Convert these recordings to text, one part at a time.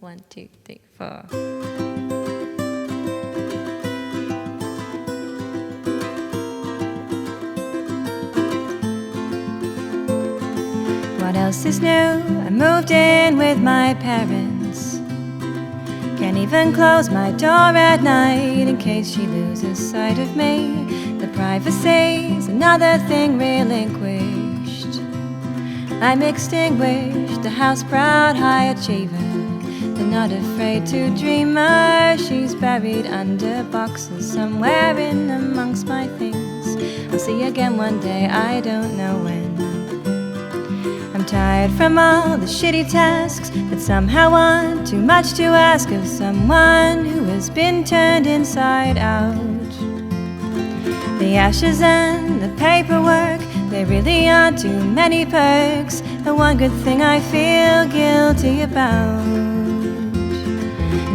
1, 2, 3, 4. What else is new? I moved in with my parents. Can't even close my door at night in case she loses sight of me. The privacy's another thing relinquished. I'm extinguished, the house-proud high achiever, the not afraid to dreamer. She's buried under boxes somewhere in amongst my things. I'll see again one day, I don't know when. I'm tired from all the shitty tasks that somehow want too much to ask of someone who has been turned inside out. The ashes and the paperwork, there really aren't too many perks. The one good thing I feel guilty about.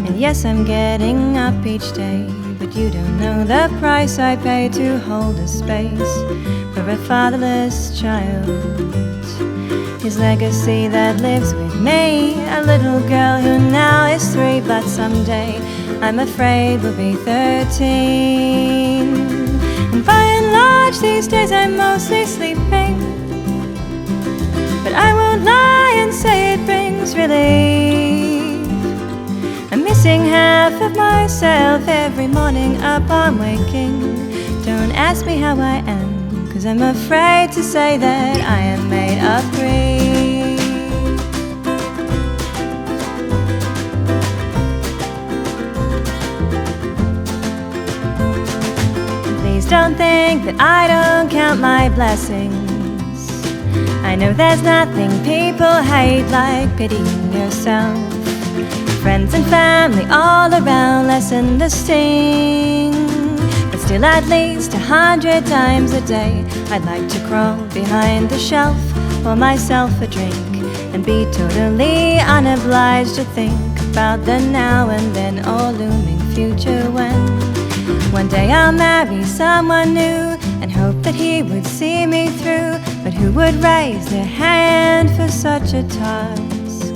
And yes, I'm getting up each day, but you don't know the price I pay to hold a space for a fatherless child. His legacy that lives with me, a little girl who now is 3, but someday I'm afraid will be 13. And by and large these days I'm mostly sleeping, but I won't lie and say it brings relief. I'm missing half of myself every morning upon waking. Don't ask me how I am, 'cause I'm afraid to say that I am made of grief. Please don't think that I don't count my blessings. I know there's nothing people hate like pitying yourself. Friends and family all around lessen the sting. Still at least 100 times a day I'd like to crawl behind the shelf, pour myself a drink, and be totally unobliged to think about the now and then or looming future when one day I'll marry someone new and hope that he would see me through. But who would raise their hand for such a task?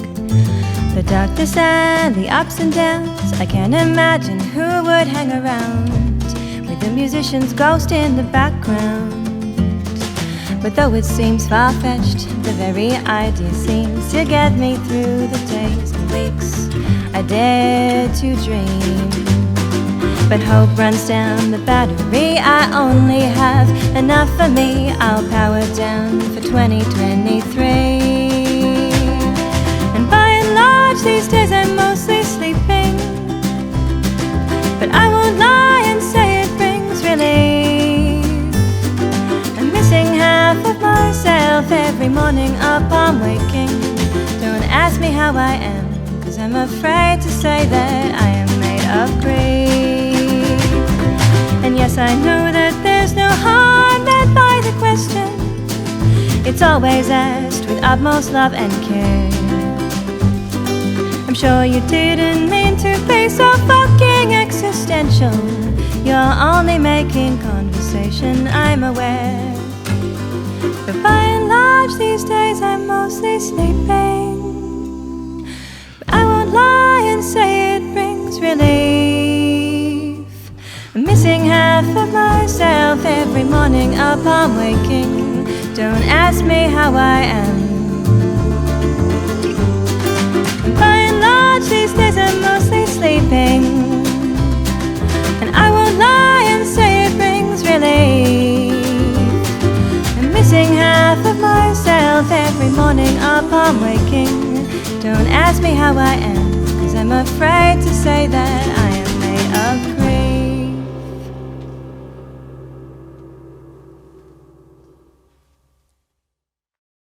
The darkness and the ups and downs, I can't imagine who would hang around with the musician's ghost in the background. But though it seems far-fetched, the very idea seems to get me through the days and weeks I dare to dream. But hope runs down the battery, I only have enough for me. I'll power down for 2023. And by and large these days I'm mostly sleeping, but I won't lie and say relief. I'm missing half of myself every morning upon waking. Don't ask me how I am, 'cause I'm afraid to say that I am made of grief. And yes, I know that there's no harm meant by the question. It's always asked with utmost love and care. I'm sure you didn't mean to be so fucking existential. You're only making conversation, I'm aware. But by and large these days I'm mostly sleeping. But I won't lie and say it brings relief. I'm missing half of myself every morning upon waking. Don't ask me how I am. And by and large these days I'm mostly sleeping, and I won't lie and say it brings relief. I'm missing half of myself every morning upon waking. Don't ask me how I am, 'cause I'm afraid to say that